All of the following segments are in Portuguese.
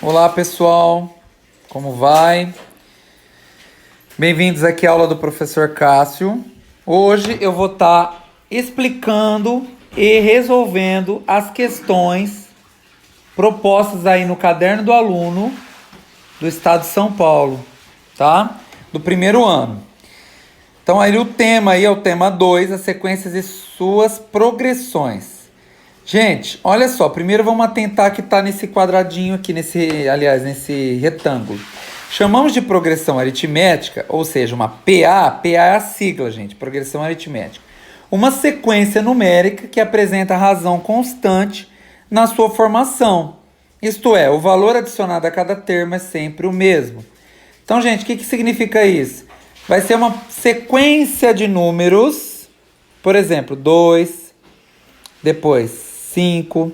Olá pessoal, como vai? Bem-vindos aqui à aula do professor Cássio. Hoje eu vou estar explicando e resolvendo as questões propostas aí no caderno do aluno do estado de São Paulo, tá? Do primeiro ano. Então aí o tema aí é o tema 2, as sequências e suas progressões. Gente, olha só, primeiro vamos atentar que está nesse quadradinho aqui, nesse retângulo. Chamamos de progressão aritmética, ou seja, uma PA, PA é a sigla, gente, progressão aritmética. Uma sequência numérica que apresenta razão constante na sua formação. Isto é, o valor adicionado a cada termo é sempre o mesmo. Então, gente, o que significa isso? Vai ser uma sequência de números, por exemplo, 2, depois 5,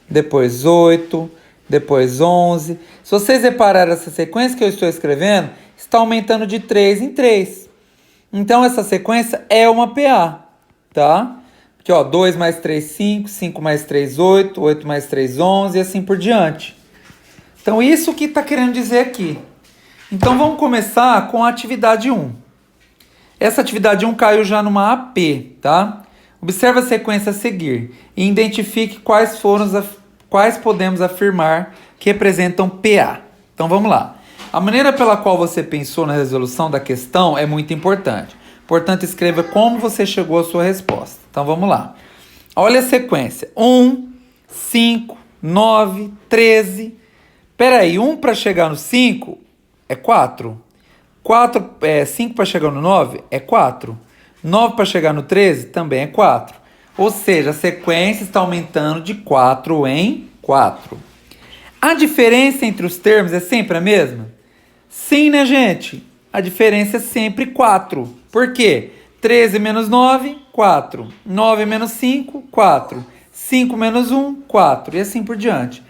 depois 8, depois 11. Se vocês repararem essa sequência que eu estou escrevendo, está aumentando de 3 em 3. Então, essa sequência é uma PA, tá? Aqui, ó, 2 mais 3, 5, 5 mais 3, 8, 8 mais 3, 11 e assim por diante. Então, isso que está querendo dizer aqui. Então, vamos começar com a atividade 1. Essa atividade 1 caiu já numa AP, tá? Observe a sequência a seguir e identifique quais podemos afirmar que representam PA. Então vamos lá. A maneira pela qual você pensou na resolução da questão é muito importante. Portanto, escreva como você chegou à sua resposta. Então vamos lá. Olha a sequência. 1, 5, 9, 13. Peraí, 1 para chegar no 5 é 4. 5 para chegar no 9 é 4. 9 para chegar no 13 também é 4. Ou seja, a sequência está aumentando de 4 em 4. A diferença entre os termos é sempre a mesma? Sim, né, gente? A diferença é sempre 4. Por quê? 13 menos 9, 4. 9 menos 5, 4. 5 menos 1, 4. E assim por diante.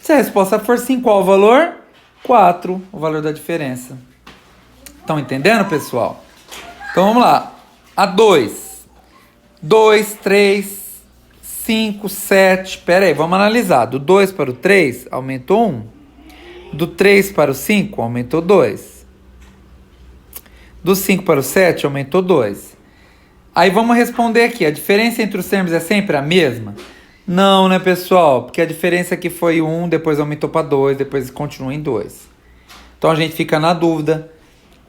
Se a resposta for sim, qual o valor? 4, o valor da diferença. Estão entendendo, pessoal? Então vamos lá. A 2. 2, 3, 5, 7. Pera aí, vamos analisar. Do 2 para o 3, aumentou 1. Do 3 para o 5, aumentou 2. Do 5 para o 7, aumentou 2. Aí vamos responder aqui. A diferença entre os termos é sempre a mesma? Não, né, pessoal? Porque a diferença aqui foi 1, depois aumentou para 2, depois continua em 2. Então a gente fica na dúvida.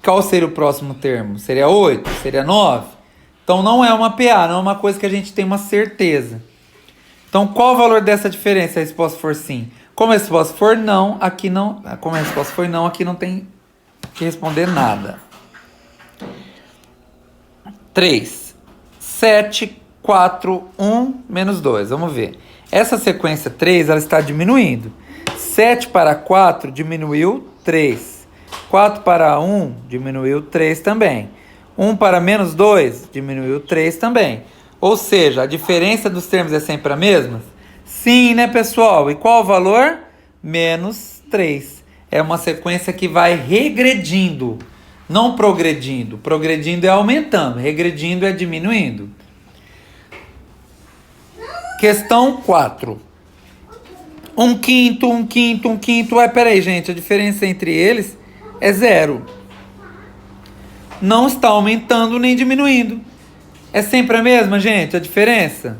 Qual seria o próximo termo? Seria 8? Seria 9? Então não é uma PA, não é uma coisa que a gente tem uma certeza. Então qual o valor dessa diferença se a resposta for sim? Como a resposta for não, aqui não. Como a resposta foi não, aqui não tem que responder nada. 3. 7, 4, 1, menos 2. Vamos ver. Essa sequência 3, ela está diminuindo. 7 para 4 diminuiu 3. 4 para 1 diminuiu 3 também. 1 para menos 2 diminuiu 3 também. Ou seja, a diferença dos termos é sempre a mesma? Sim, né, pessoal? E qual o valor? Menos 3. É uma sequência que vai regredindo, não progredindo. Progredindo é aumentando, regredindo é diminuindo. Questão 4. 1/5, 1/5, 1/5. Ué, peraí, gente, a diferença entre eles é 0. Não está aumentando nem diminuindo. É sempre a mesma, gente, a diferença?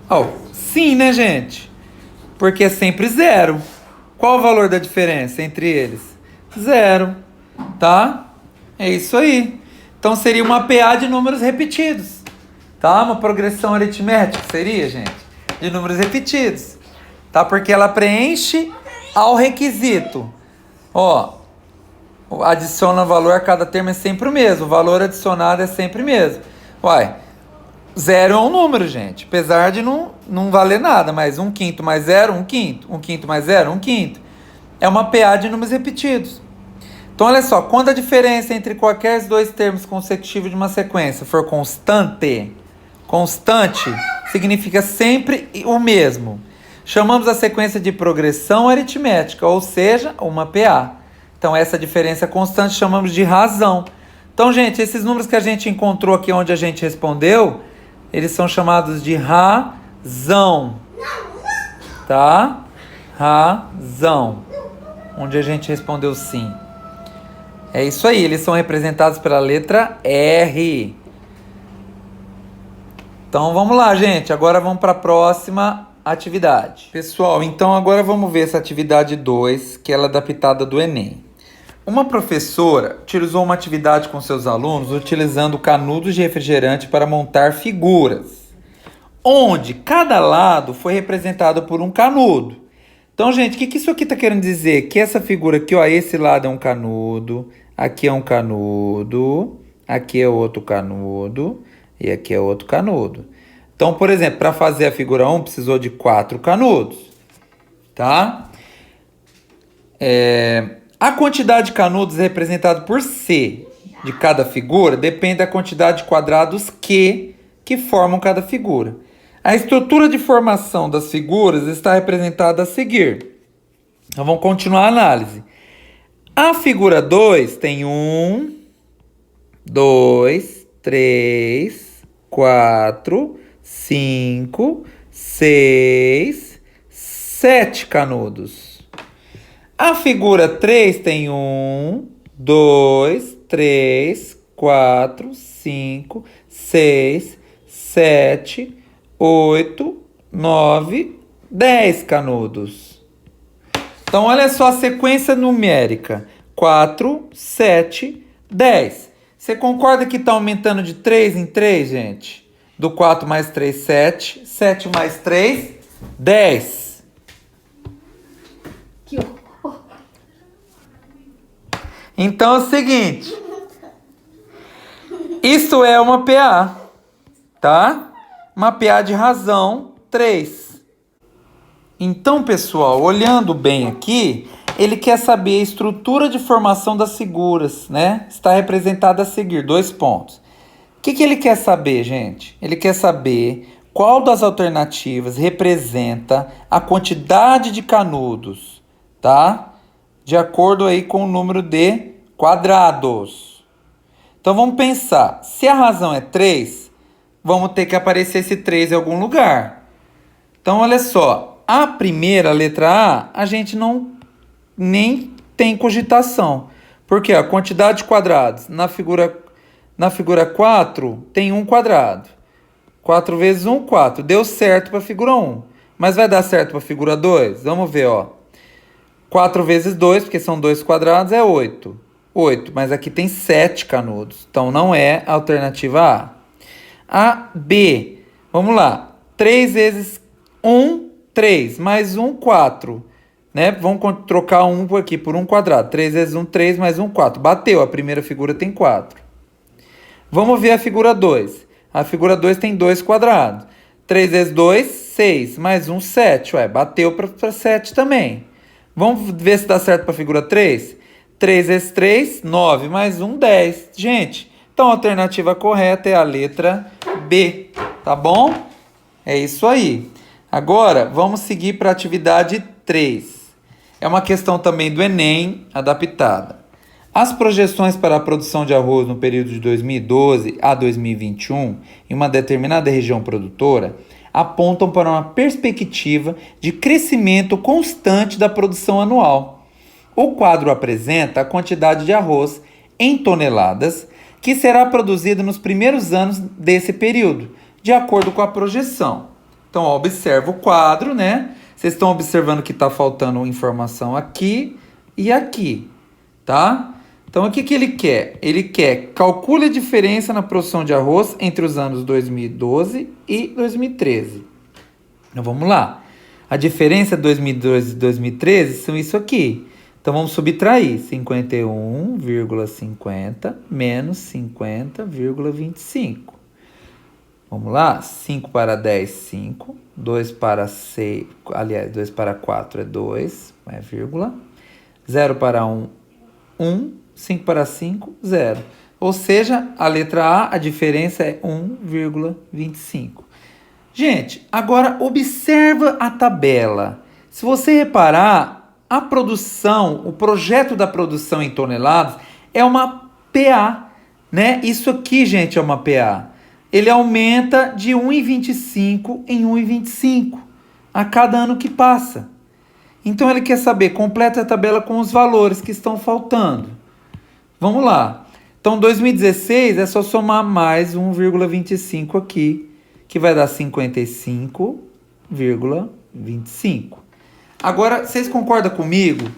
Oh, sim, né, gente? Porque é sempre 0. Qual o valor da diferença entre eles? 0, tá? É isso aí. Então seria uma PA de números repetidos, tá? Uma progressão aritmética seria, gente, de números repetidos, tá? Porque ela preenche ao requisito. Ó, adiciona valor a cada termo é sempre o mesmo. O valor adicionado é sempre o mesmo. Uai, 0 é um número, gente. Apesar de não valer nada. Mas 1/5 mais 0, 1/5. 1/5 mais 0, 1/5. É uma PA de números repetidos. Então, olha só. Quando a diferença entre qualquer dois termos consecutivos de uma sequência for constante, significa sempre o mesmo. Chamamos a sequência de progressão aritmética, ou seja, uma PA. Então, essa diferença constante chamamos de razão. Então, gente, esses números que a gente encontrou aqui onde a gente respondeu, eles são chamados de razão. Tá? razão. Onde a gente respondeu sim. É isso aí, eles são representados pela letra R. Então vamos lá, gente. Agora vamos para a próxima atividade. Pessoal, então agora vamos ver essa atividade 2, que ela é adaptada do Enem. Uma professora utilizou uma atividade com seus alunos utilizando canudos de refrigerante para montar figuras, onde cada lado foi representado por um canudo. Então, gente, o que isso aqui está querendo dizer? Que essa figura aqui, ó, esse lado é um canudo, aqui é um canudo, aqui é outro canudo e aqui é outro canudo. Então, por exemplo, para fazer a figura 1, precisou de 4 canudos, tá? A quantidade de canudos representada por C de cada figura depende da quantidade de quadrados que formam cada figura. A estrutura de formação das figuras está representada a seguir. Então vamos continuar a análise. A figura 2 tem 1, 2, 3, 4, 5, 6, 7 canudos. A figura 3 tem 1, 2, 3, 4, 5, 6, 7, 8, 9, 10 canudos. Então, olha só a sequência numérica. 4, 7, 10. Você concorda que está aumentando de 3 em 3, gente? Do 4 mais 3, 7. 7 mais 3, 10. Que horror. Então é o seguinte. Isso é uma PA, tá? Uma PA de razão 3. Então, pessoal, olhando bem aqui, ele quer saber a estrutura de formação das figuras, né? Está representada a seguir, 2 pontos. O que ele quer saber, gente? Ele quer saber qual das alternativas representa a quantidade de canudos, tá? De acordo aí com o número de quadrados. Então, vamos pensar. Se a razão é 3... vamos ter que aparecer esse 3 em algum lugar. Então, olha só. A primeira, a letra A gente não nem tem cogitação. Porque a quantidade de quadrados na figura 4 tem 1 quadrado. 4 vezes 1, 4. Deu certo para a figura 1. Mas vai dar certo para a figura 2? Vamos ver, ó. 4 vezes 2, porque são 2 quadrados, é 8. 8, mas aqui tem 7 canudos. Então, não é a alternativa A. A, B. Vamos lá. 3 vezes 1, 3. Mais 1, 4. Né? Vamos trocar 1 aqui por 1 quadrado. 3 vezes 1, 3. Mais 1, 4. Bateu. A primeira figura tem 4. Vamos ver a figura 2. A figura 2 tem 2 quadrados. 3 vezes 2, 6. Mais 1, 7. Ué, bateu para 7 também. Vamos ver se dá certo para a figura 3. 3 vezes 3, 9. Mais 1, 10. Gente... então, a alternativa correta é a letra B, tá bom? É isso aí. Agora, vamos seguir para a atividade 3. É uma questão também do Enem, adaptada. As projeções para a produção de arroz no período de 2012 a 2021, em uma determinada região produtora, apontam para uma perspectiva de crescimento constante da produção anual. O quadro apresenta a quantidade de arroz em toneladas que será produzido nos primeiros anos desse período, de acordo com a projeção. Então, ó, observa o quadro, né? Vocês estão observando que está faltando informação aqui e aqui, tá? Então, o que ele quer? Ele quer calcule a diferença na produção de arroz entre os anos 2012 e 2013. Então, vamos lá. A diferença de 2012 e 2013 são isso aqui. Então, vamos subtrair 51,50 menos 50,25. Vamos lá? 5 para 10, 5. 2 para 6, aliás, 2 para 4 é 2, é vírgula. 0 para 1, 1. 5 para 5, 0. Ou seja, a letra A, a diferença é 1,25. Gente, agora observa a tabela. Se você reparar, a produção, o projeto da produção em toneladas é uma PA, né? Isso aqui, gente, é uma PA. Ele aumenta de 1,25 em 1,25 a cada ano que passa. Então ele quer saber, completa a tabela com os valores que estão faltando. Vamos lá. Então 2016 é só somar mais 1,25 aqui, que vai dar 55,25. Agora, vocês concordam comigo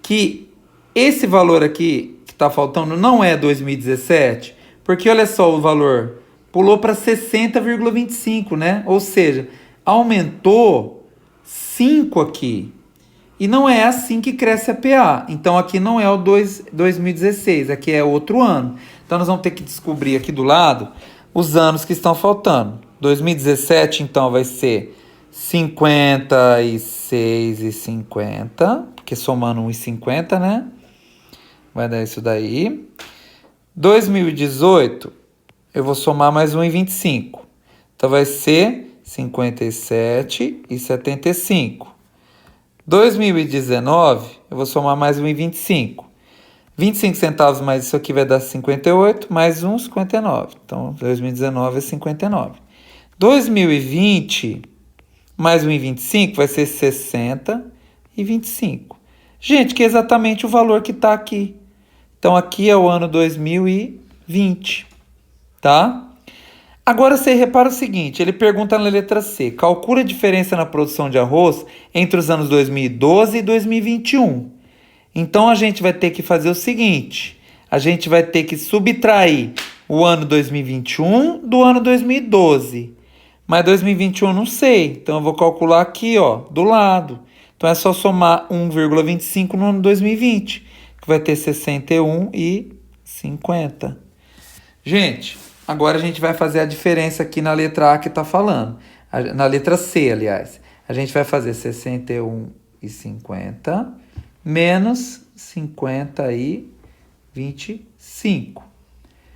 que esse valor aqui que está faltando não é 2017? Porque olha só o valor, pulou para 60,25, né? Ou seja, aumentou 5 aqui. E não é assim que cresce a PA. Então aqui não é o 2016, aqui é outro ano. Então nós vamos ter que descobrir aqui do lado os anos que estão faltando. 2017 então vai ser 56,50, porque somando 1,50, né? Vai dar isso daí. 2018, eu vou somar mais 1,25. Então vai ser 57,75. 2019, eu vou somar mais 1,25. 25 centavos mais isso aqui vai dar 58, mais 1, 59. Então, 2019 é 59. 2020, mais 1,25 vai ser 60,25. Gente, que é exatamente o valor que está aqui. Então, aqui é o ano 2020, tá? Agora você repara o seguinte, ele pergunta na letra C, calcula a diferença na produção de arroz entre os anos 2012 e 2021. Então a gente vai ter que fazer o seguinte, a gente vai ter que subtrair o ano 2021 do ano 2012. Mas 2021 não sei, então eu vou calcular aqui, ó, do lado. Então é só somar 1,25 no ano 2020, que vai ter 61,50. Gente, agora a gente vai fazer a diferença aqui na letra A que está falando. Na letra C, aliás. A gente vai fazer 61,50 menos 50,25.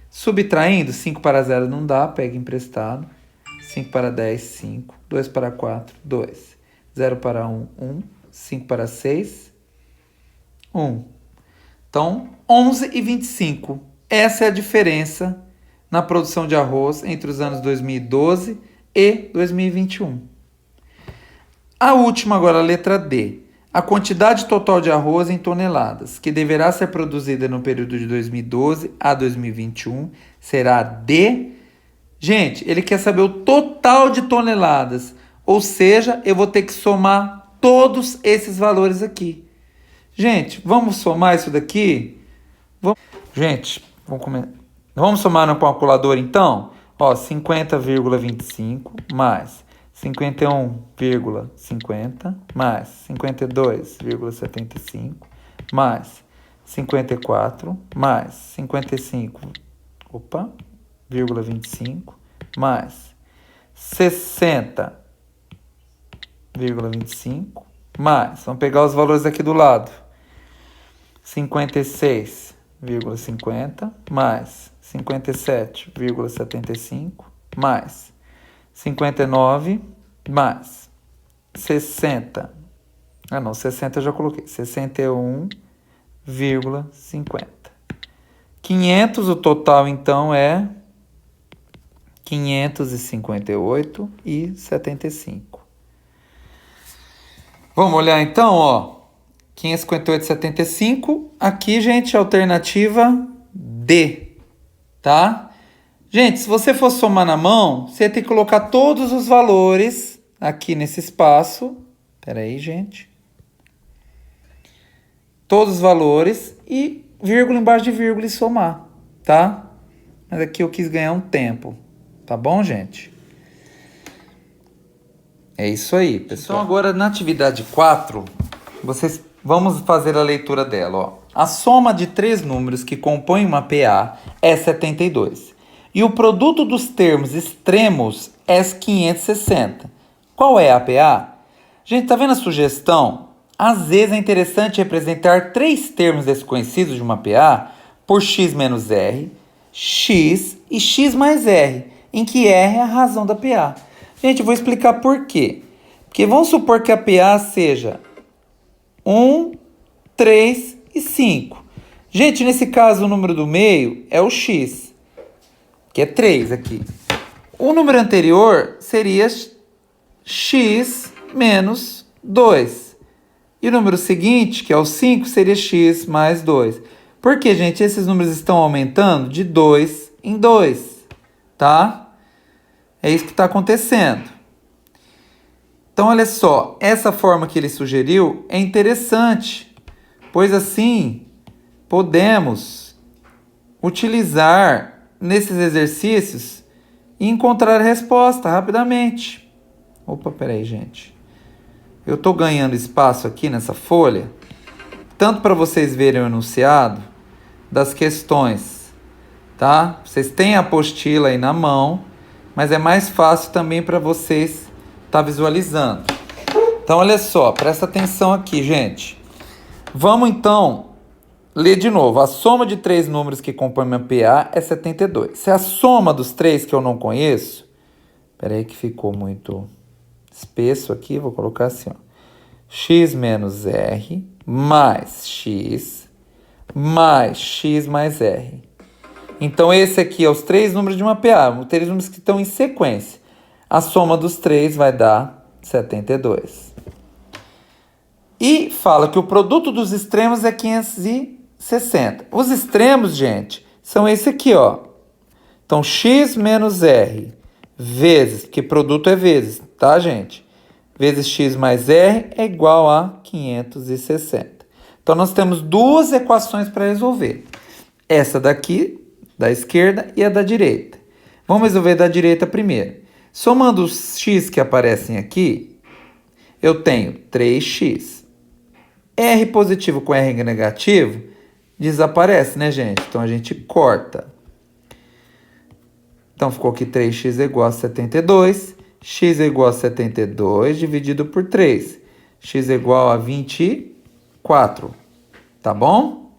Subtraindo, 5 para 0 não dá, pega emprestado. 5 para 10, 5. 2 para 4, 2. 0 para 1, 1. 5 para 6, 1. Então, 11,25. Essa é a diferença na produção de arroz entre os anos 2012 e 2021. A última agora, a letra D. A quantidade total de arroz em toneladas que deverá ser produzida no período de 2012 a 2021 será de... Gente, ele quer saber o total de toneladas. Ou seja, eu vou ter que somar todos esses valores aqui. Gente, vamos somar isso daqui? Gente, vamos somar no calculador então? Ó, 50,25 mais 51,50 mais 52,75 mais 54 mais 55,25 mais 60,25 mais, vamos pegar os valores aqui do lado, 56,50 mais 57,75 mais 59 mais 60. 60 eu já coloquei. 61,50. 500, o total então é 558,75. Vamos olhar então, ó. 558,75. Aqui, gente, alternativa D, tá? Gente, se você for somar na mão, você tem que colocar todos os valores aqui nesse espaço. Espera aí, gente. Todos os valores e vírgula embaixo de vírgula e somar, tá? Mas aqui eu quis ganhar um tempo, tá bom, gente? É isso aí, pessoal. Então agora na atividade 4, vamos fazer a leitura dela, ó. A soma de 3 números que compõem uma PA é 72. E o produto dos termos extremos é 560. Qual é a PA? Gente, tá vendo a sugestão? Às vezes é interessante representar 3 termos desconhecidos de uma PA por x menos r, x e x mais r, em que r é a razão da PA. Gente, eu vou explicar por quê. Porque vamos supor que a PA seja 1, 3 e 5. Gente, nesse caso o número do meio é o x, que é 3 aqui. O número anterior seria x menos 2. E o número seguinte, que é o 5, seria x mais 2. Por quê, gente? Esses números estão aumentando de 2 em 2, tá? É isso que está acontecendo. Então, olha só, essa forma que ele sugeriu é interessante, pois assim podemos utilizar nesses exercícios e encontrar a resposta rapidamente. Opa, peraí, gente. Eu estou ganhando espaço aqui nessa folha, tanto para vocês verem o enunciado das questões, tá? Vocês têm a apostila aí na mão, mas é mais fácil também para vocês estar visualizando. Então, olha só, presta atenção aqui, gente. Vamos, então, ler de novo. A soma de 3 números que compõem uma PA é 72. Se a soma dos 3 que eu não conheço... Peraí que ficou muito espesso aqui, vou colocar assim, ó. X menos R mais X mais R. Então, esse aqui é os 3 números de uma PA, os 3 números que estão em sequência. A soma dos 3 vai dar 72. E fala que o produto dos extremos é 560. Os extremos, gente, são esse aqui, ó. Então, X menos R vezes, porque produto é vezes, tá, gente? Vezes X mais R é igual a 560. Então, nós temos duas equações para resolver. Essa daqui, da esquerda, e a da direita. Vamos resolver da direita primeiro. Somando os x que aparecem aqui, eu tenho 3x. R positivo com R negativo desaparece, né, gente? Então, a gente corta. Então, ficou aqui 3x é igual a 72. X é igual a 72 dividido por 3. X é igual a 24. Tá bom?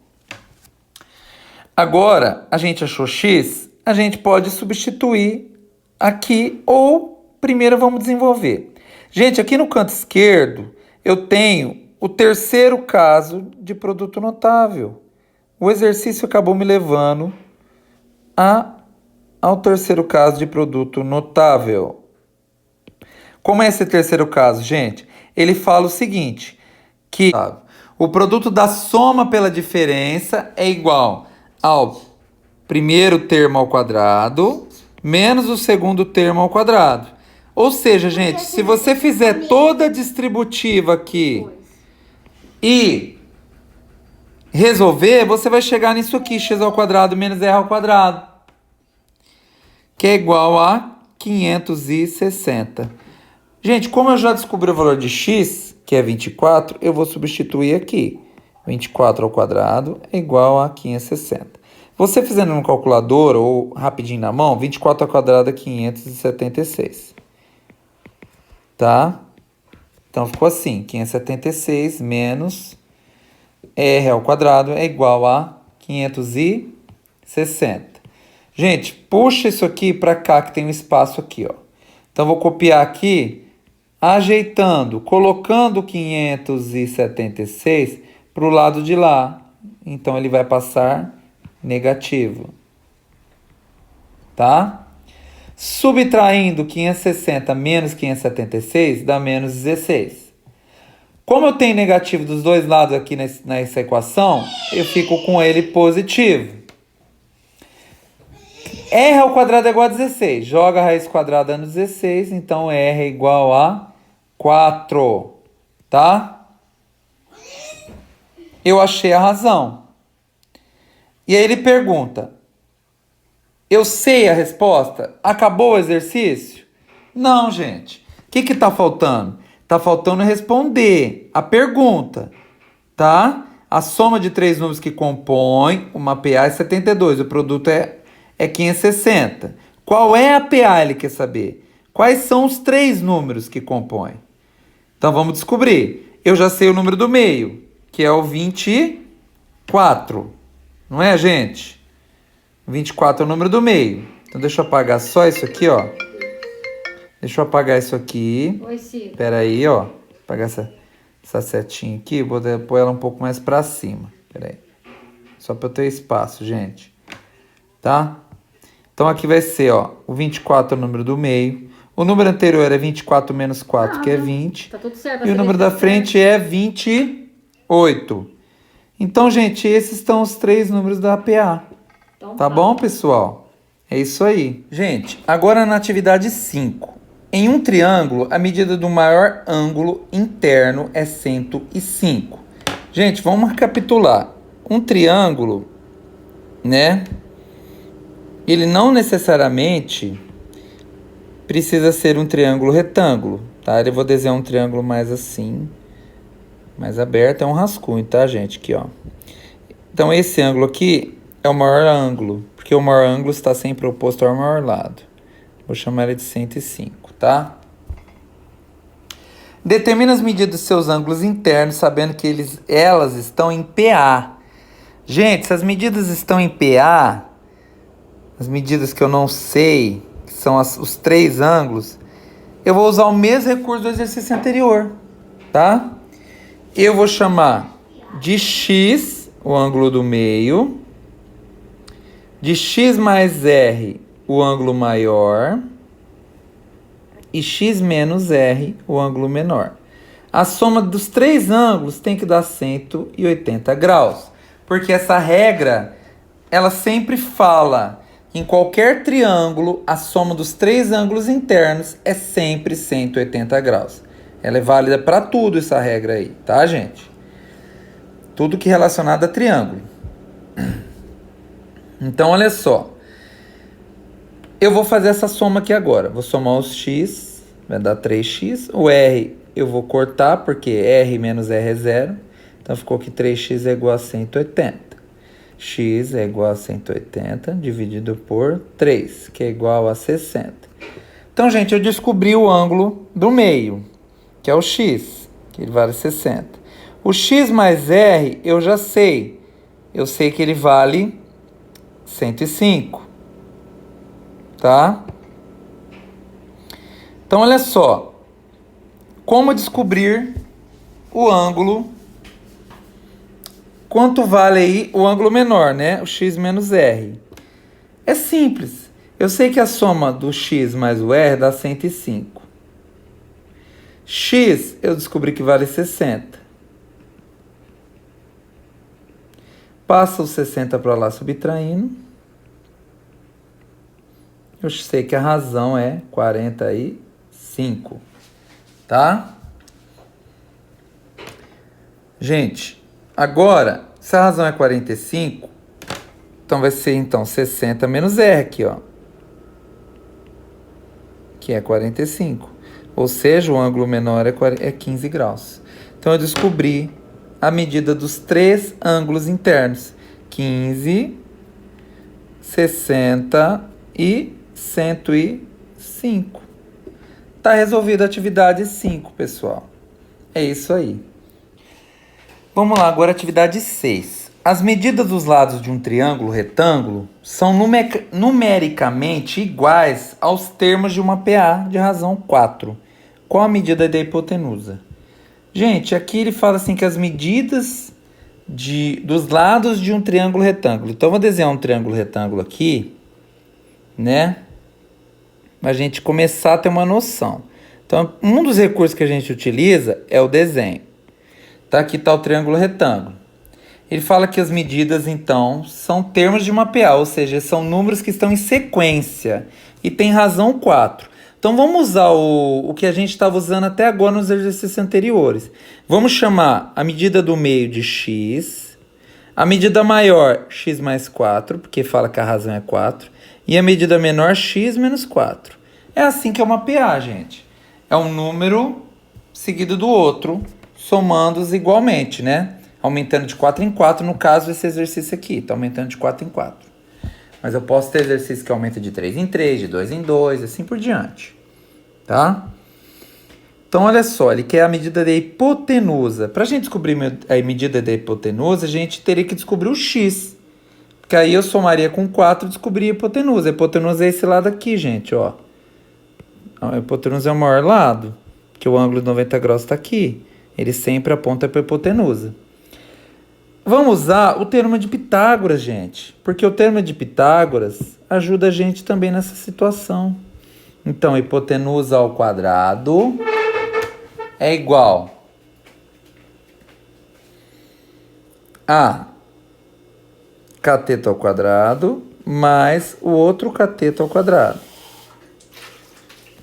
Agora, a gente achou x, a gente pode substituir aqui ou primeiro vamos desenvolver. Gente, aqui no canto esquerdo, eu tenho o terceiro caso de produto notável. O exercício acabou me levando ao terceiro caso de produto notável. Como é esse terceiro caso, gente? Ele fala o seguinte, que o produto da soma pela diferença é igual ao primeiro termo ao quadrado menos o segundo termo ao quadrado. Ou seja, gente, se você fizer toda a distributiva aqui e resolver, você vai chegar nisso aqui, x ao quadrado menos r ao quadrado, que é igual a 560. Gente, como eu já descobri o valor de x, que é 24, eu vou substituir aqui. 24 ao quadrado é igual a 560. Você fazendo no calculador ou rapidinho na mão, 24 ao quadrado é 576. Tá? Então, ficou assim, 576 menos r ao quadrado é igual a 560. Gente, puxa isso aqui para cá, que tem um espaço aqui, ó. Então, vou copiar aqui, ajeitando, colocando 576 para o lado de lá. Então, ele vai passar negativo. Tá? Subtraindo 560 menos 576 dá menos 16. Como eu tenho negativo dos dois lados aqui nessa equação, eu fico com ele positivo. R ao quadrado é igual a 16. Joga a raiz quadrada no 16, então R é igual a 4. Tá? Eu achei a razão. E aí ele pergunta, eu sei a resposta? Acabou o exercício? Não, gente. O que está faltando? Está faltando responder a pergunta, tá? A soma de 3 números que compõem uma PA é 72. O produto é 560. Qual é a PA, ele quer saber? Quais são os 3 números que compõem? Então, vamos descobrir. Eu já sei o número do meio, que é o 24. Não é, gente? 24 é o número do meio. Então, deixa eu apagar só isso aqui, ó. Deixa eu apagar isso aqui. Oi, Ciro. Pera aí, ó. Vou apagar essa setinha aqui. Vou pôr ela um pouco mais pra cima. Pera aí. Só pra eu ter espaço, gente. Tá? Então, aqui vai ser, ó. O 24 é o número do meio. O número anterior é 24 menos 4, que é 20. Tá tudo certo. E o número da frente é 24. 8. Então, gente, esses são os 3 números da APA. Então, Tá bom, pessoal? É isso aí. Gente, agora na atividade 5. Em um triângulo, a medida do maior ângulo interno é 105. Gente, vamos recapitular. Um triângulo, né? Ele não necessariamente precisa ser um triângulo retângulo, tá? Eu vou desenhar um triângulo mais assim, mais aberto, é um rascunho, tá, gente? Aqui, ó. Então, esse ângulo aqui é o maior ângulo, porque o maior ângulo está sempre oposto ao maior lado. Vou chamar ele de 105, tá? Determina as medidas dos seus ângulos internos, sabendo que elas estão em PA. Gente, se as medidas estão em PA, as medidas que eu não sei, que são os 3 ângulos, eu vou usar o mesmo recurso do exercício anterior, tá? Eu vou chamar de X, o ângulo do meio, de X mais R, o ângulo maior, e X menos R, o ângulo menor. A soma dos 3 ângulos tem que dar 180 graus, porque essa regra, ela sempre fala que em qualquer triângulo, a soma dos 3 ângulos internos é sempre 180 graus. Ela é válida para tudo essa regra aí, tá, gente? Tudo que é relacionado a triângulo. Então, olha só. Eu vou fazer essa soma aqui agora. Vou somar os x, vai dar 3x. O r eu vou cortar, porque r menos r é 0. Então, ficou que 3x é igual a 180. X é igual a 180 dividido por 3, que é igual a 60. Então, gente, eu descobri o ângulo do meio, que é o x, que ele vale 60. O x mais r eu já sei. Eu sei que ele vale 105. Tá? Então, olha só. Como descobrir o ângulo? Quanto vale aí o ângulo menor, né? O x menos r. É simples. Eu sei que a soma do x mais o r dá 105. X eu descobri que vale 60. Passa os 60 para lá subtraindo. Eu sei que a razão é 45, tá? Gente, agora, se a razão é 45, então vai ser, 60 menos R aqui, ó. Que é 45. Ou seja, o ângulo menor é 15 graus. Então, eu descobri a medida dos 3 ângulos internos. 15, 60 e 105. Tá resolvida a atividade 5, pessoal. É isso aí. Vamos lá, agora atividade 6. As medidas dos lados de um triângulo retângulo são numericamente iguais aos termos de uma PA de razão 4. Qual a medida da hipotenusa? Gente, aqui ele fala assim que as medidas dos lados de um triângulo retângulo. Então, eu vou desenhar um triângulo retângulo aqui, né? Pra gente começar a ter uma noção. Então, um dos recursos que a gente utiliza é o desenho. Tá? Aqui está o triângulo retângulo. Ele fala que as medidas, então, são termos de uma PA, ou seja, são números que estão em sequência. E tem razão 4. Então, vamos usar o que a gente estava usando até agora nos exercícios anteriores. Vamos chamar a medida do meio de x, a medida maior, x mais 4, porque fala que a razão é 4, e a medida menor, x menos 4. É assim que é uma PA, gente. É um número seguido do outro, somando-os igualmente, né? Aumentando de 4 em 4, no caso, esse exercício aqui, está aumentando de 4 em 4. Mas eu posso ter exercício que aumenta de 3 em 3, de 2 em 2, assim por diante. Tá? Então, olha só, ele quer a medida da hipotenusa. Para a gente descobrir a medida da hipotenusa, a gente teria que descobrir o x. Porque aí eu somaria com 4 e descobriria a hipotenusa. A hipotenusa é esse lado aqui, gente, ó. A hipotenusa é o maior lado, que o ângulo de 90 graus está aqui. Ele sempre aponta para a hipotenusa. Vamos usar o Teorema de Pitágoras, gente. Porque o Teorema de Pitágoras ajuda a gente também nessa situação. Então, a hipotenusa ao quadrado é igual A cateto ao quadrado mais o outro cateto ao quadrado.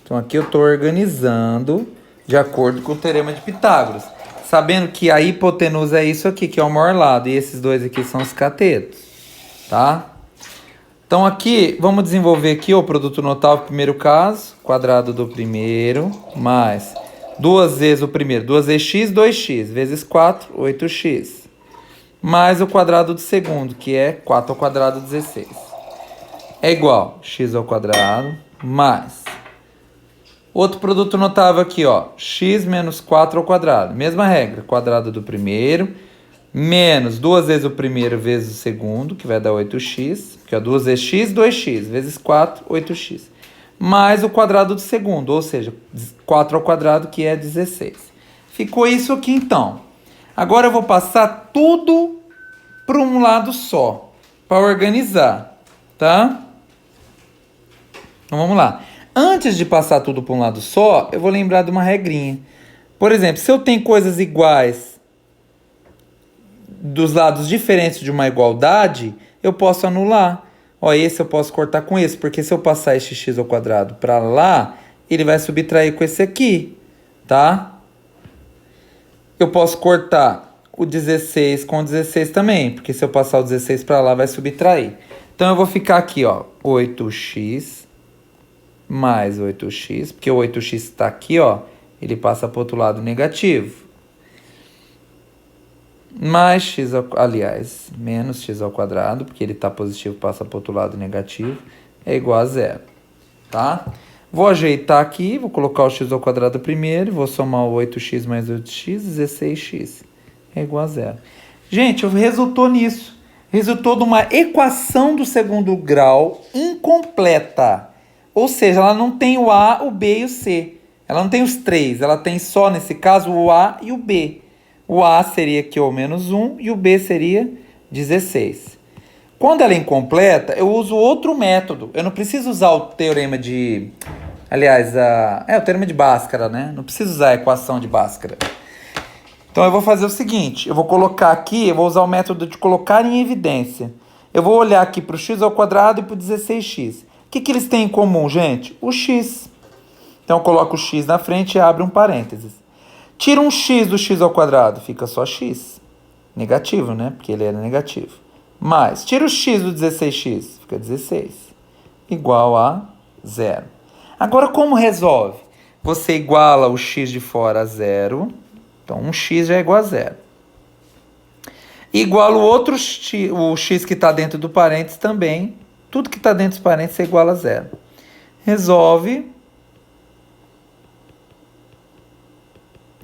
Então, aqui eu estou organizando de acordo com o teorema de Pitágoras. Sabendo que a hipotenusa é isso aqui, que é o maior lado. E esses dois aqui são os catetos. Tá? Então, aqui, vamos desenvolver aqui o produto notável, primeiro caso. Quadrado do primeiro, mais 2 vezes o primeiro. 2 vezes x, 2x. Vezes 4, 8x. Mais o quadrado do segundo, que é 4 ao quadrado, 16. É igual x ao quadrado, mais... Outro produto notável aqui, ó, x menos 4 ao quadrado. Mesma regra, quadrado do primeiro, menos 2 vezes o primeiro vezes o segundo, que vai dar 8x, que é 2 vezes x, 2x, vezes 4, 8x. Mais o quadrado do segundo, ou seja, 4 ao quadrado, que é 16. Ficou isso aqui, então. Agora eu vou passar tudo para um lado só, para organizar, tá? Então, vamos lá. Antes de passar tudo para um lado só, eu vou lembrar de uma regrinha. Por exemplo, se eu tenho coisas iguais dos lados diferentes de uma igualdade, eu posso anular. Ó, esse eu posso cortar com esse, porque se eu passar este x ao quadrado para lá, ele vai subtrair com esse aqui, tá? Eu posso cortar o 16 com o 16 também, porque se eu passar o 16 para lá, vai subtrair. Então, eu vou ficar aqui, ó, 8x... mais 8x, porque o 8x está aqui, ó, ele passa para o outro lado negativo. Mais x, aliás, menos x ao quadrado, porque ele está positivo, passa para o outro lado negativo, é igual a zero, tá? Vou ajeitar aqui, vou colocar o x ao quadrado primeiro, vou somar o 8x mais 8x, 16x, é igual a zero. Gente, resultou nisso. Resultou de uma equação do segundo grau incompleta. Ou seja, ela não tem o A, o B e o C. Ela não tem os três. Ela tem só, nesse caso, o A e o B. O A seria aqui o menos 1 e o B seria 16. Quando ela é incompleta, eu uso outro método. Eu não preciso usar o teorema de... Aliás, o teorema de Bhaskara, né? Não preciso usar a equação de Bhaskara. Então, eu vou fazer o seguinte. Eu vou colocar aqui, eu vou usar o método de colocar em evidência. Eu vou olhar aqui para o x ao quadrado e para o 16x. O que eles têm em comum, gente? O x. Então, eu coloco o x na frente e abro um parênteses. Tira um x do x ao quadrado, fica só x. Negativo, né? Porque ele era negativo. Mais, tira o x do 16x, fica 16. Igual a zero. Agora, como resolve? Você iguala o x de fora a zero. Então, um x já é igual a zero. Iguala o outro x, o x que está dentro do parênteses também. Tudo que está dentro dos parênteses é igual a zero. Resolve.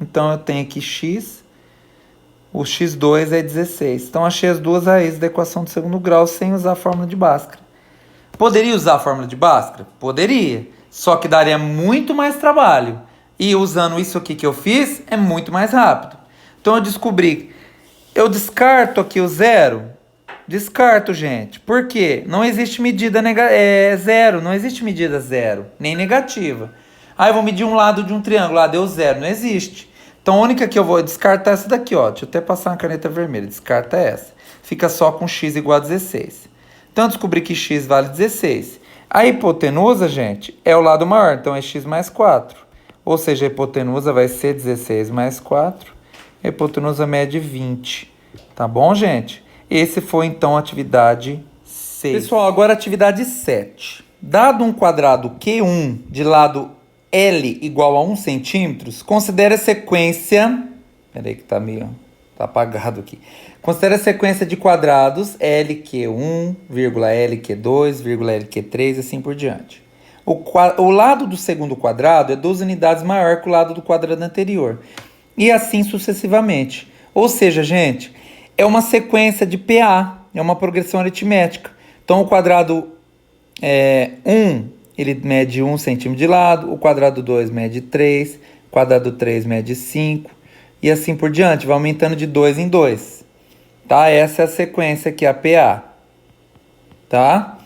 Então, eu tenho aqui x. O x2 é 16. Então, achei as duas raízes da equação do segundo grau sem usar a fórmula de Bhaskara. Poderia usar a fórmula de Bhaskara? Poderia. Só que daria muito mais trabalho. E usando isso aqui que eu fiz, é muito mais rápido. Então, eu descobri. Eu descarto aqui o zero. Descarto, gente. Por quê? Não existe medida zero. Não existe medida zero, nem negativa. Ah, eu vou medir um lado de um triângulo. Ah, deu zero. Não existe. Então, a única que eu vou descartar é essa daqui, ó. Deixa eu até passar uma caneta vermelha. Descarta essa. Fica só com x igual a 16. Então, eu descobri que x vale 16. A hipotenusa, gente, é o lado maior. Então, é x mais 4. Ou seja, a hipotenusa vai ser 16 mais 4. A hipotenusa mede 20. Tá bom, gente? Esse foi, então, a atividade 6. Pessoal, agora a atividade 7. Dado um quadrado Q1 de lado L igual a 1 centímetros, considere a sequência... Peraí que tá apagado aqui. Considere a sequência de quadrados LQ1, LQ2, LQ3 e assim por diante. O lado do segundo quadrado é 12 unidades maior que o lado do quadrado anterior. E assim sucessivamente. Ou seja, gente, é uma sequência de PA, é uma progressão aritmética. Então, o quadrado 1, ele mede 1 centímetro de lado, o quadrado 2 mede 3, o quadrado 3 mede 5, e assim por diante, vai aumentando de 2 em 2. Tá? Essa é a sequência aqui, a PA. Tá?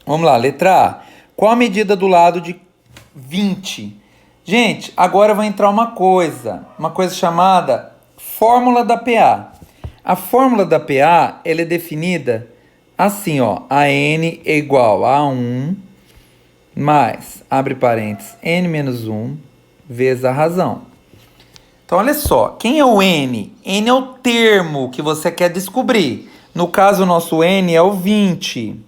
Vamos lá, letra A. Qual a medida do lado de 20? Gente, agora vai entrar uma coisa chamada fórmula da PA. A fórmula da PA, ela é definida assim, ó. A N é igual a 1 mais, abre parênteses, N menos 1 vezes a razão. Então, olha só. Quem é o N? N é o termo que você quer descobrir. No caso, o nosso N é o 20.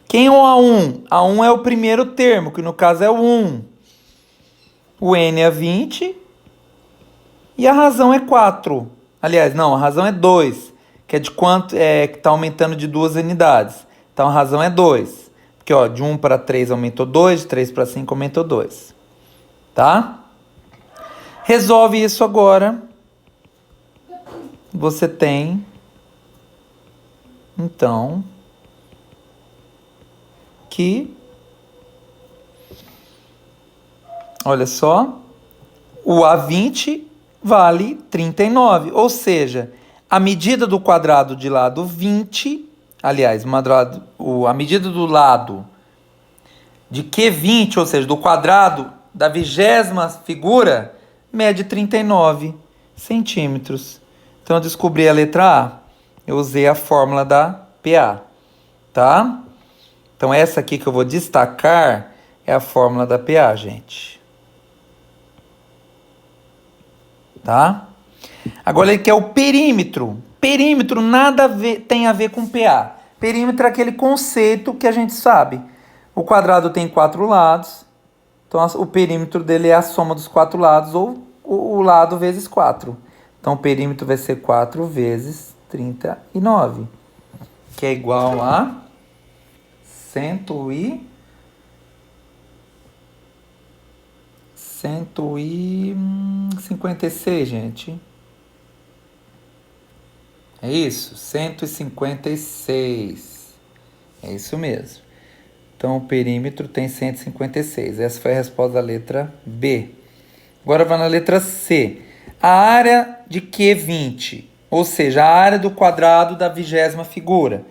Quem é o A1? A1 é o primeiro termo, que no caso é o 1. O N é 20 e a razão é 4. Aliás, não, a razão é 2, que é de quanto que está aumentando de 2 unidades. Então, a razão é 2. Porque, ó, de 1 para 3 aumentou 2, de 3 para 5 aumentou 2. Tá? Resolve isso agora. Você tem, então, que, olha só, o A20 vale 39, ou seja, a medida do quadrado de lado 20, aliás, a medida do lado de Q20, ou seja, do quadrado da 20ª figura, mede 39 centímetros. Então, eu descobri a letra A. Eu usei a fórmula da PA, tá? Então, essa aqui que eu vou destacar é a fórmula da PA, gente. Tá? Agora, ele quer o perímetro. Perímetro nada tem a ver com PA. Perímetro é aquele conceito que a gente sabe. O quadrado tem 4 lados. Então, o perímetro dele é a soma dos 4 lados ou o lado vezes 4. Então, o perímetro vai ser 4 vezes 39, que é igual a 156, gente. É isso? 156. É isso mesmo. Então, o perímetro tem 156. Essa foi a resposta da letra B. Agora vai na letra C. A área de Q20, ou seja, a área do quadrado da 20ª figura.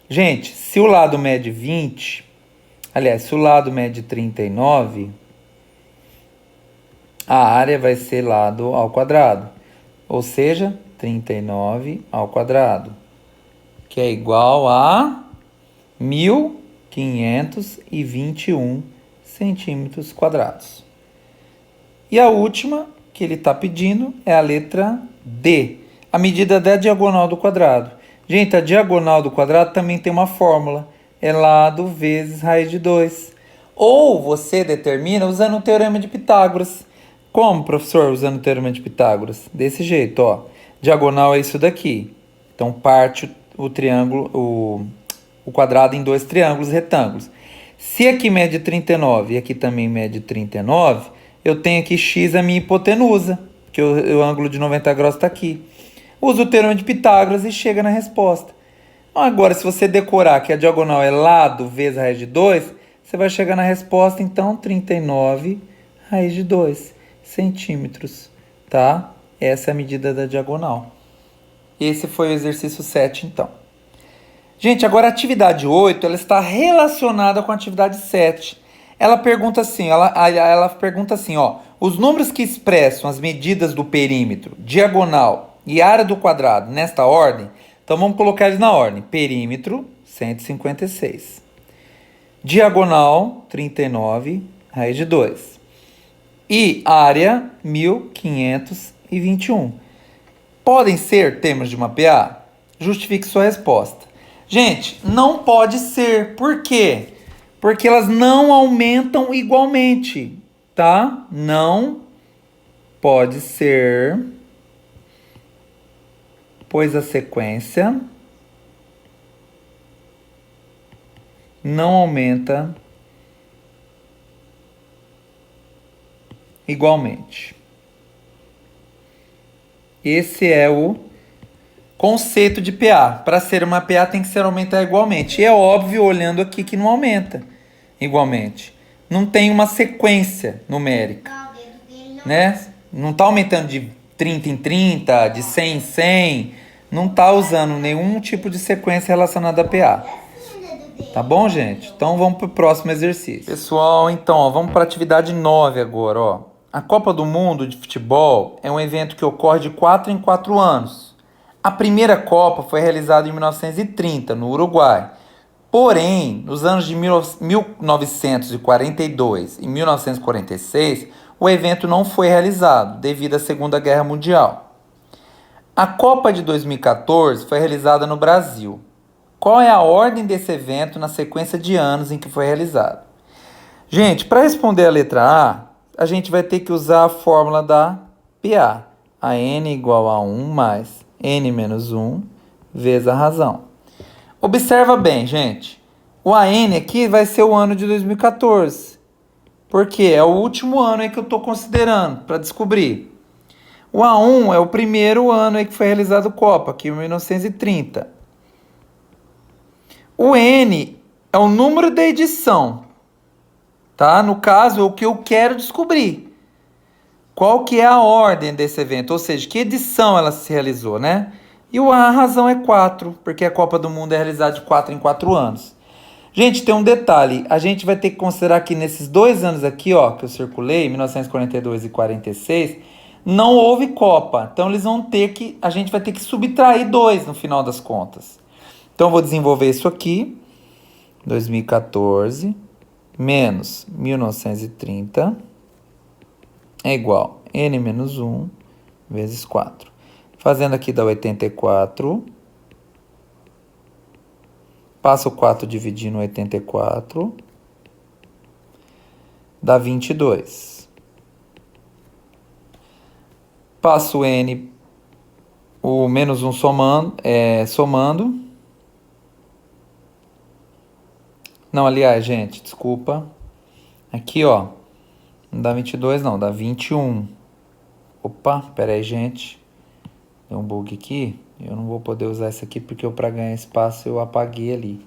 Gente, se o lado mede 20, aliás, se o lado mede 39, a área vai ser lado ao quadrado. Ou seja, 39 ao quadrado, que é igual a 1.521 centímetros quadrados. E a última que ele está pedindo é a letra D, a medida da diagonal do quadrado. Gente, a diagonal do quadrado também tem uma fórmula, é lado vezes raiz de 2. Ou você determina usando o teorema de Pitágoras. Como, professor, usando o teorema de Pitágoras? Desse jeito, ó. Diagonal é isso daqui. Então, parte o triângulo, o quadrado em 2 triângulos retângulos. Se aqui mede 39 e aqui também mede 39, eu tenho aqui x a minha hipotenusa, que o ângulo de 90 graus está aqui. Usa o teorema de Pitágoras e chega na resposta. Agora, se você decorar que a diagonal é lado vezes raiz de 2, você vai chegar na resposta, então, 39 raiz de 2 centímetros, tá? Essa é a medida da diagonal. Esse foi o exercício 7, então. Gente, agora a atividade 8, ela está relacionada com a atividade 7. Ela pergunta assim, ela pergunta assim, ó, os números que expressam as medidas do perímetro, diagonal e área do quadrado nesta ordem, então vamos colocar eles na ordem. Perímetro, 156. Diagonal, 39, raiz de 2. E área, 1.521. Podem ser termos de uma PA? Justifique sua resposta. Gente, não pode ser. Por quê? Porque elas não aumentam igualmente, tá? Não pode ser, pois a sequência não aumenta igualmente. Esse é o conceito de PA. Para ser uma PA tem que ser aumentar igualmente. E é óbvio, olhando aqui, que não aumenta igualmente. Não tem uma sequência numérica, né? Não está aumentando de 30 em 30, de 100 em 100. Não está usando nenhum tipo de sequência relacionada a PA. Tá bom, gente? Então vamos para o próximo exercício. Pessoal, então, ó, vamos para a atividade 9 agora, ó. a Copa do Mundo de futebol é um evento que ocorre de 4 em 4 anos. A primeira Copa foi realizada em 1930, no Uruguai. Porém, nos anos de 1942 e 1946, o evento não foi realizado devido à Segunda Guerra Mundial. A Copa de 2014 foi realizada no Brasil. Qual é a ordem desse evento na sequência de anos em que foi realizado? Gente, para responder a letra A gente vai ter que usar a fórmula da PA. A n igual a 1 mais n menos 1 vezes a razão. Observa bem, gente. O AN aqui vai ser o ano de 2014. Porque é o último ano aí que eu estou considerando para descobrir. O A1 é o primeiro ano aí que foi realizado Copa, aqui em 1930. O N é o número da edição. Tá? No caso, é o que eu quero descobrir. Qual que é a ordem desse evento? Ou seja, que edição ela se realizou, né? E a razão é 4, porque a Copa do Mundo é realizada de 4 em 4 anos. Gente, tem um detalhe. A gente vai ter que considerar que nesses 2 anos aqui, ó, que eu circulei, 1942 e 46, não houve Copa. Então a gente vai ter que subtrair 2 no final das contas. Então eu vou desenvolver isso aqui. 2014 menos 1930 é igual a n menos 1 vezes 4. Fazendo aqui dá 84. Passa o 4 dividindo 84. Dá 22. Passo o n, o menos 1 somando. Não, aliás, gente, desculpa. Aqui, ó. Não dá 22, não. Dá 21. Opa, pera aí, gente. Deu um bug aqui. Eu não vou poder usar isso aqui porque para ganhar espaço eu apaguei ali.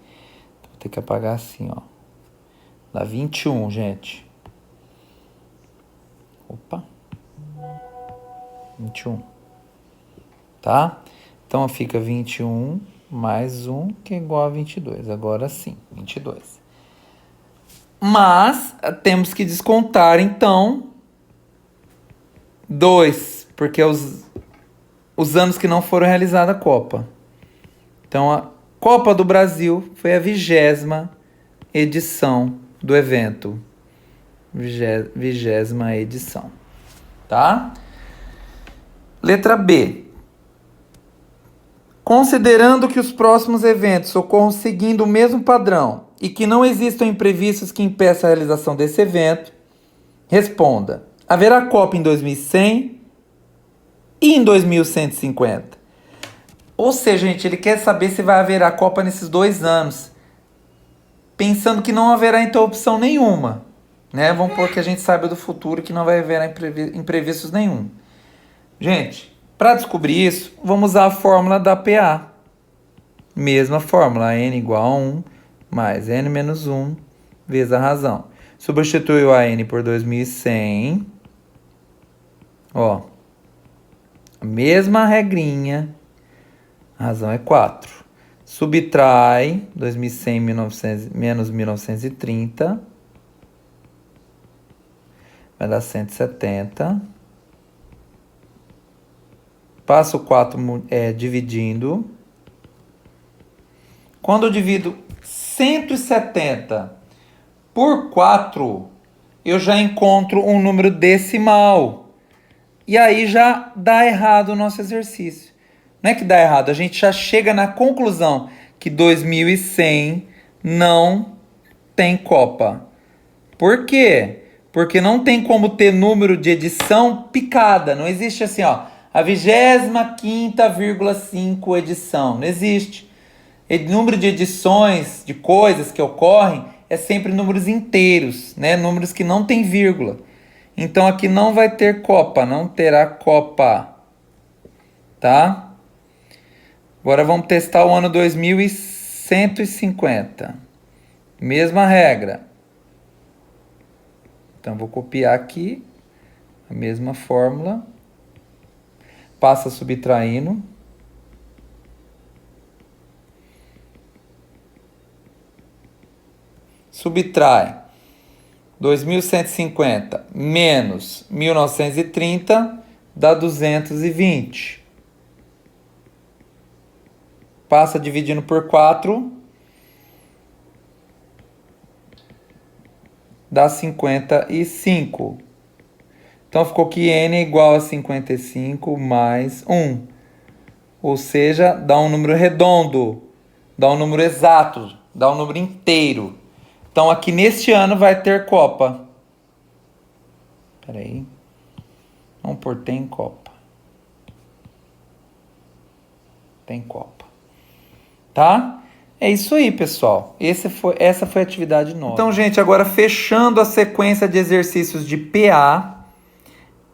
Vou ter que apagar assim, ó. Dá 21, gente. Opa. 21. Tá? Então fica 21 mais 1, que é igual a 22. Agora sim, 22. Mas temos que descontar, então, 2, porque é os anos que não foram realizada a Copa. Então, a Copa do Brasil foi a 20ª edição do evento. 20ª edição. Tá? Letra B. Considerando que os próximos eventos ocorram seguindo o mesmo padrão e que não existam imprevistos que impeçam a realização desse evento, responda: haverá Copa em 2100 e em 2150? Ou seja, gente, ele quer saber se vai haver a Copa nesses 2 anos, pensando que não haverá interrupção nenhuma, né? Vamos pôr que a gente saiba do futuro que não vai haver imprevistos nenhum. Gente, para descobrir isso, vamos usar a fórmula da PA. Mesma fórmula, n igual a 1 mais n menos 1 vezes a razão. Substitui o AN por 2100. Ó, a mesma regrinha. A razão é 4. Subtrai 2100 menos 1930. Vai dar 170. Passa o 4 dividindo. Quando eu divido 170 por 4, eu já encontro um número decimal. E aí já dá errado o nosso exercício. Não é que dá errado, a gente já chega na conclusão que 2100 não tem Copa. Por quê? Porque não tem como ter número de edição picada. Não existe assim, ó, a 25ª,5 edição. Não existe. Número de edições de coisas que ocorrem é sempre números inteiros, né? Números que não tem vírgula. Então aqui não vai ter Copa, não terá Copa. Tá? Agora vamos testar o ano 2150. Mesma regra. Então vou copiar aqui a mesma fórmula. Passa subtraindo. Subtrai 2.150 menos 1.930 dá 220. Passa dividindo por 4, dá 55. Então ficou que n é igual a 55 mais 1. Ou seja, dá um número redondo, dá um número exato, dá um número inteiro. Então aqui neste ano vai ter Copa. Espera aí. Vamos pôr tem Copa. Tem Copa. Tá? É isso aí, pessoal. Essa foi a atividade nova. Então, gente, agora fechando a sequência de exercícios de PA,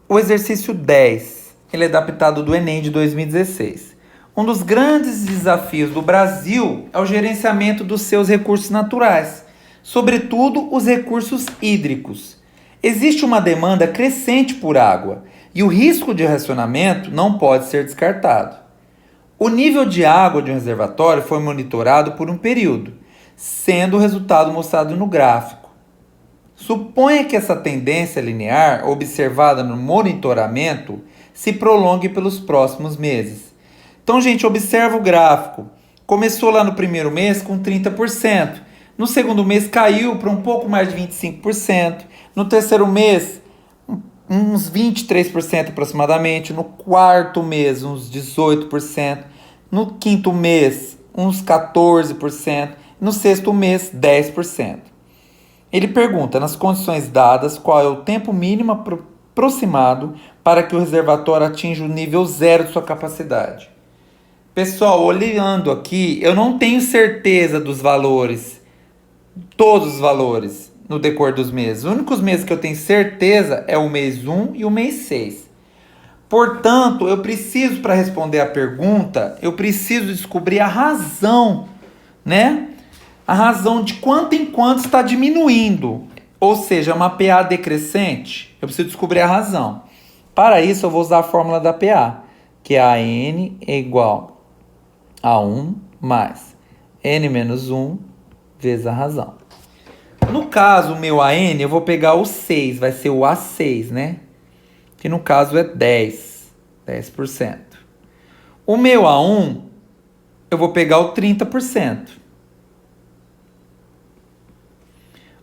o exercício 10, ele é adaptado do Enem de 2016. Um dos grandes desafios do Brasil é o gerenciamento dos seus recursos naturais, sobretudo os recursos hídricos. Existe uma demanda crescente por água e o risco de racionamento não pode ser descartado. O nível de água de um reservatório foi monitorado por um período, sendo o resultado mostrado no gráfico. Suponha que essa tendência linear observada no monitoramento se prolongue pelos próximos meses. Então, gente, observa o gráfico. Começou lá no primeiro mês com 30%. No segundo mês caiu para um pouco mais de 25%. No terceiro mês, uns 23% aproximadamente. No quarto mês, uns 18%. No quinto mês, uns 14%. No sexto mês, 10%. Ele pergunta, nas condições dadas, qual é o tempo mínimo aproximado para que o reservatório atinja o nível zero de sua capacidade. Pessoal, olhando aqui, eu não tenho certeza dos valores, todos os valores, no decorrer dos meses. Os únicos meses que eu tenho certeza é o mês 1 e o mês 6. Portanto, eu preciso, para responder a pergunta, eu preciso descobrir a razão, né? A razão de quanto em quanto está diminuindo. Ou seja, uma PA decrescente. Eu preciso descobrir a razão. Para isso, eu vou usar a fórmula da PA, que é a N é igual a 1 mais N menos 1 vezes a razão. No caso, o meu AN, eu vou pegar o 6, vai ser o A6, né? Que no caso é 10%. O meu A1, eu vou pegar o 30%.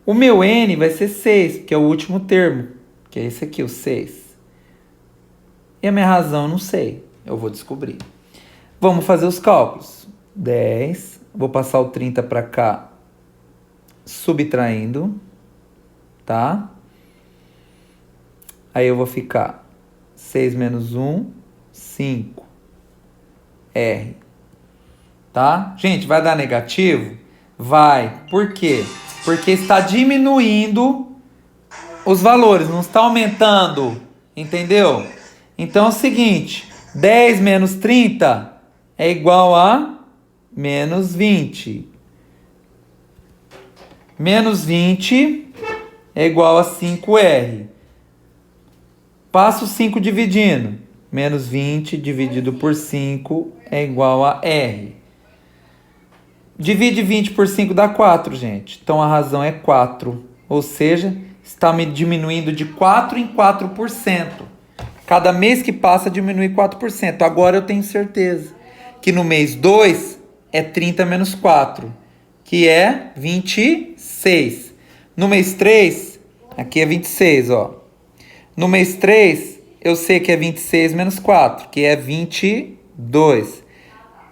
O meu N vai ser 6, que é o último termo, que é esse aqui, o 6. E a minha razão eu não sei, eu vou descobrir. Vamos fazer os cálculos. 10, vou passar o 30 para cá, subtraindo, tá? Aí eu vou ficar 6 menos 1, 5. R. Tá? Gente, vai dar negativo? Vai. Por quê? Porque está diminuindo os valores, não está aumentando. Entendeu? Então é o seguinte, 10 menos 30 é igual a menos 20. Menos 20 é igual a 5R. Passo 5 dividindo. Menos 20 dividido por 5 é igual a R. Divide 20 por 5 dá 4, gente. Então a razão é 4. Ou seja, está me diminuindo de 4 em 4%. Cada mês que passa diminui 4%. Agora eu tenho certeza que no mês 2 é 30 menos 4, que é 26. No mês 3, aqui é 26, ó. No mês 3, eu sei que é 26 menos 4, que é 22.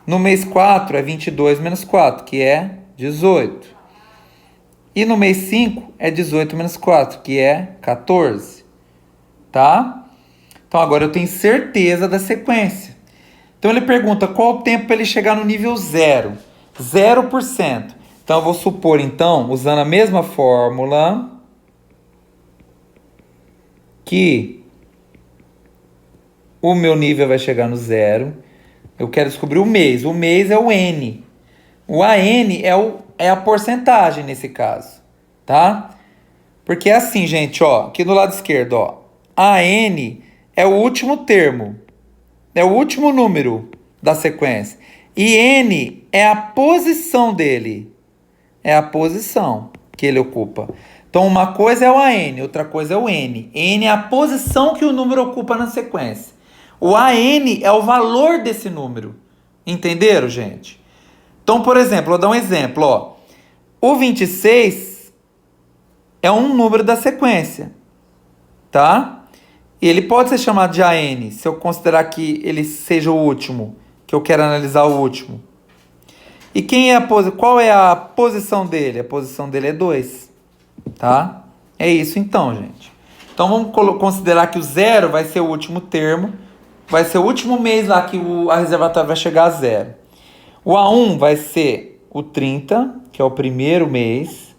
No mês 4, é 22 menos 4, que é 18. E no mês 5, é 18 menos 4, que é 14. Tá? Então, agora eu tenho certeza da sequência. Então, ele pergunta qual o tempo para ele chegar no nível 0. 0%. Então, eu vou supor, então, usando a mesma fórmula, que o meu nível vai chegar no 0. Eu quero descobrir o mês. O mês é o N. O AN é a porcentagem nesse caso, tá? Porque é assim, gente, ó, aqui do lado esquerdo, ó. AN é o último termo. É o último número da sequência. E N é a posição dele. É a posição que ele ocupa. Então, uma coisa é o AN, outra coisa é o N. N é a posição que o número ocupa na sequência. O AN é o valor desse número. Entenderam, gente? Então, por exemplo, vou dar um exemplo. Ó. O 26 é um número da sequência, tá? Ele pode ser chamado de AN, se eu considerar que ele seja o último, que eu quero analisar o último. E qual é a posição dele? A posição dele é 2, tá? É isso então, gente. Então vamos considerar que o 0 vai ser o último termo, vai ser o último mês lá que a reservatória vai chegar a 0. O A1 vai ser o 30, que é o primeiro mês.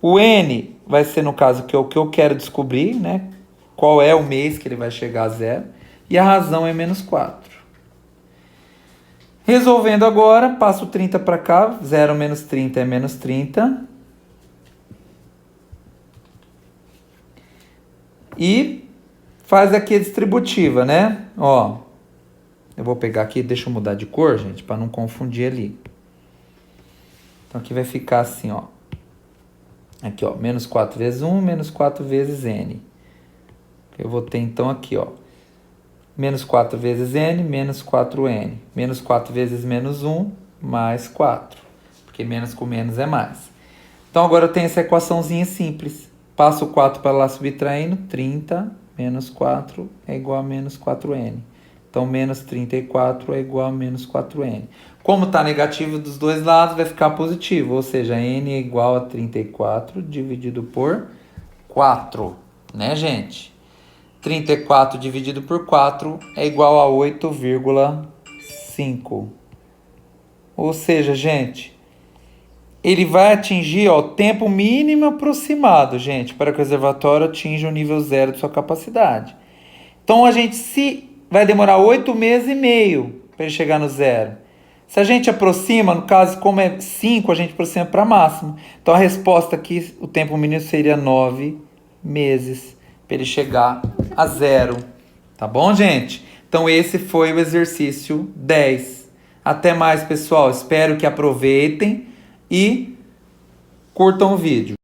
O N vai ser, no caso, que é o que eu quero descobrir, né? Qual é o mês que ele vai chegar a 0. E a razão é menos 4. Resolvendo agora, passo o 30 para cá. 0 menos 30 é menos 30. E faz aqui a distributiva, né? Ó, eu vou pegar aqui, deixa eu mudar de cor, gente, para não confundir ali. Então aqui vai ficar assim, ó. Aqui, ó, menos 4 vezes 1, menos 4 vezes N. Eu vou ter então aqui, ó. Menos 4 vezes N, menos 4N. Menos 4 vezes menos 1, mais 4. Porque menos com menos é mais. Então agora eu tenho essa equaçãozinha simples. Passo o 4 para lá subtraindo. 30 menos 4 é igual a menos 4N. Então menos 34 é igual a menos 4N. Como está negativo dos dois lados, vai ficar positivo. Ou seja, N é igual a 34 dividido por 4. Né, gente? 34 dividido por 4 é igual a 8,5. Ou seja, gente, ele vai atingir o tempo mínimo aproximado, gente, para que o reservatório atinja o nível 0 de sua capacidade. Então, a gente vai demorar 8 meses e meio para ele chegar no 0. Se a gente aproxima, no caso, como é 5, a gente aproxima para máximo. Então, a resposta aqui, o tempo mínimo seria 9 meses. Para ele chegar a 0. Tá bom, gente? Então, esse foi o exercício 10. Até mais, pessoal. Espero que aproveitem e curtam o vídeo.